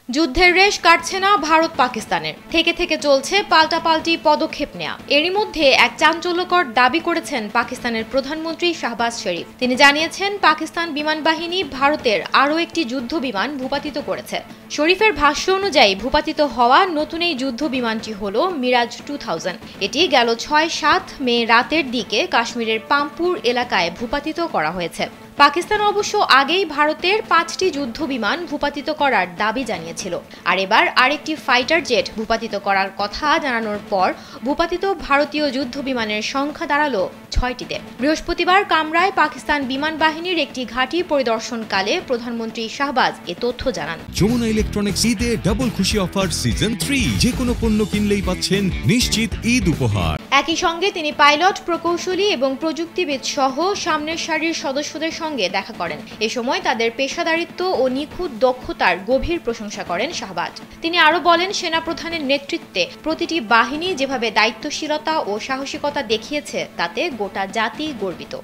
যুদ্ধের রেশ কাটছে না ভারত পাকিস্তানের, থেকে থেকে চলছে পাল্টাপাল্টি পদক্ষেপ নেয়া। এরই মধ্যে এক চাঞ্চল্যকর দাবি করেছেন পাকিস্তানের প্রধানমন্ত্রী শাহবাজ শরীফ। তিনি জানিয়েছেন পাকিস্তান বিমান বাহিনী ভারতের আরও একটি যুদ্ধ বিমান ভূপাতিত করেছে। শরীফের ভাষ্য অনুযায়ী ভূপাতিত হওয়া নতুন এই যুদ্ধ বিমানটি হল মিরাজ 2000। এটি গেল 6-7 মে রাতের দিকে কাশ্মীরের পাম্পুর এলাকায় ভূপাতিত করা হয়েছে। পাকিস্তান অবশ্য আগেই ভারতের 5টি যুদ্ধ বিমান ভূপাতিত করার দাবি জানিয়েছিল, আর এবার আরেকটি ফাইটার জেট ভূপাতিত করার কথা জানানোর পর ভূপাতিত ভারতীয় যুদ্ধ বিমানের সংখ্যা দাঁড়ালো 6টিতে। বৃহস্পতিবার কামরায় পাকিস্তান বিমান বাহিনীর একটি ঘাঁটি পরিদর্শনকালে প্রধানমন্ত্রী শাহবাজ এ তথ্য জানান। যমুনা ইলেকট্রনিক্স ঈদে ডাবল খুশি অফার সিজন 3, যে কোনো পণ্য কিনলেই পাচ্ছেন নিশ্চিত ঈদ উপহার। একই সঙ্গে তিনি পাইলট, প্রকৌশলী এবং প্রযুক্তিবিদ সহ সামনের সারির সদস্যদের সঙ্গে দেখা করেন। এ সময় তাদের পেশাদারিত্ব ও নিখুঁত দক্ষতার গভীর প্রশংসা করেন শাহবাজ। তিনি আরও বলেন, সেনাপ্রধানের নেতৃত্বে প্রতিটি বাহিনী যেভাবে দায়িত্বশীলতা ও সাহসিকতা দেখিয়েছে তাতে গোটা জাতি গর্বিত।